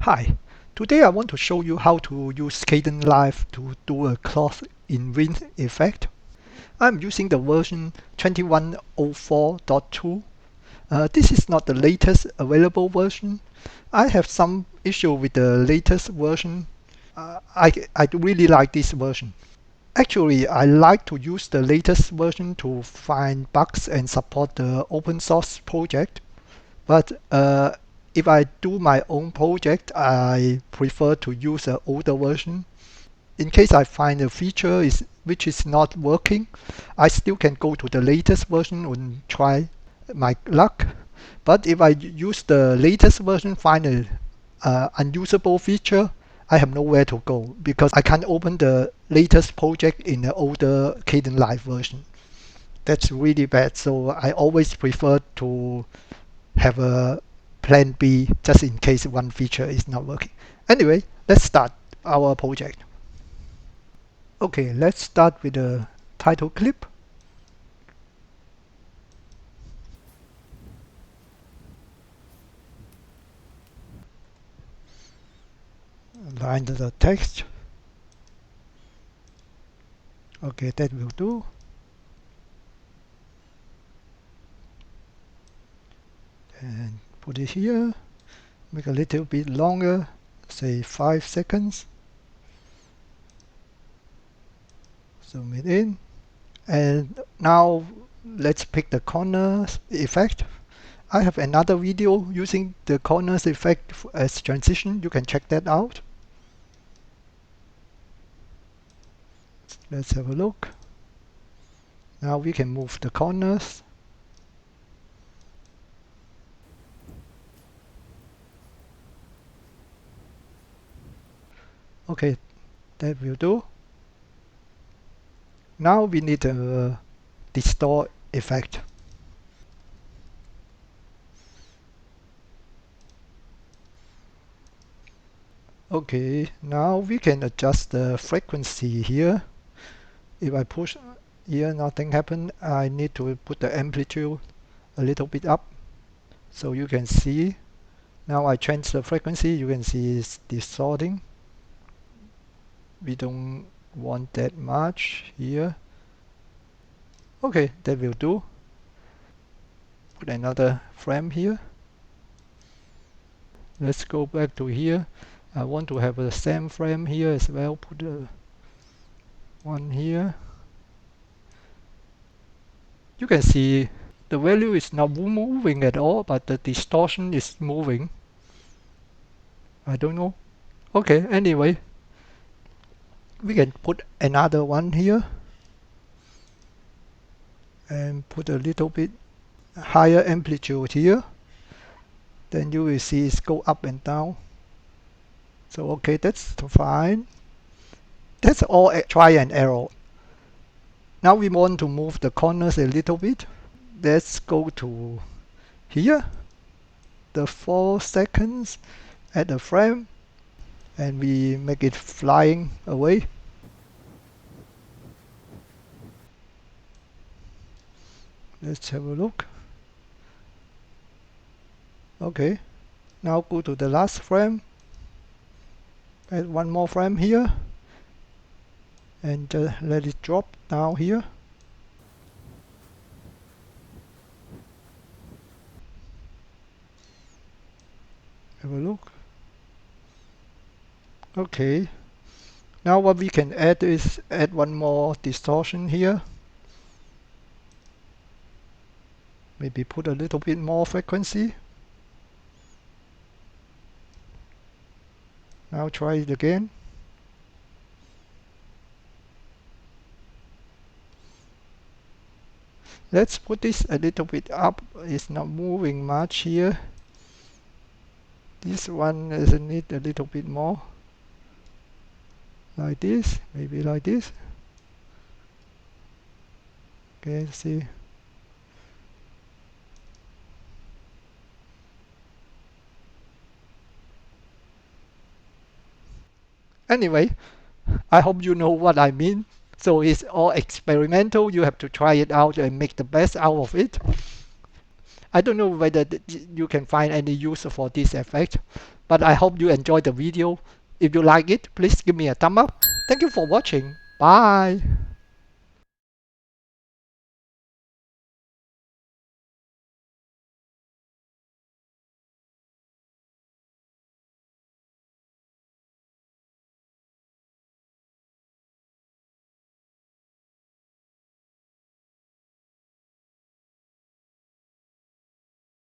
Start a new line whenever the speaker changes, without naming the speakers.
Hi, today I want to show you how to use Kdenlive to do a cloth in wind effect. I'm using the version 2104.2. This is not the latest available version. I have some issue with the latest version. I really like this version. Actually, I like to use the latest version to find bugs and support the open source project. But if I do my own project, I prefer to use an older version. In case I find a feature which is not working, I still can go to the latest version and try my luck. But if I use the latest version, find a unusable feature, I have nowhere to go because I can't open the latest project in the older Kdenlive version. That's really bad. So I always prefer to have a plan B just in case one feature is not working. Anyway, let's start our project. Okay, let's start with the title clip. Align the text. Okay, that will do. And put it here. Make a little bit longer, say 5 seconds. Zoom it in. And now let's pick the corner effect. I have another video using the corners effect as transition. You can check that out. Let's have a look. Now we can move the corners. Okay, that will do. Now we need a distort effect. Okay, now we can adjust the frequency here. If I push here, nothing happened. I need to put the amplitude a little bit up so you can see. Now I change the frequency, you can see it's distorting. We don't want that much here. Okay, that will do. Put another frame here. Let's go back to here. I want to have the same frame here as well. Put one here. You can see the value is not moving at all, but the distortion is moving. I don't know. Okay, anyway, we can put another one here and put a little bit higher amplitude here. Then you will see it go up and down. So okay, that's fine. That's all try and error. Now we want to move the corners a little bit. Let's go to here, the 4 seconds, add a frame, and we make it flying away. Let's have a look. Okay, now go to the last frame, add one more frame here, and let it drop down here. Have a look. Okay, now what we can add is add one more distortion here. Maybe put a little bit more frequency. Now try it again. Let's put this a little bit up. It's not moving much here. This one need a little bit more. Like this, maybe like this. Okay, see. Anyway, I hope you know what I mean. So it's all experimental. You have to try it out and make the best out of it. I don't know whether you can find any use for this effect, But I hope you enjoyed the video. If you like it, please give me a thumb up. Thank you for watching. Bye.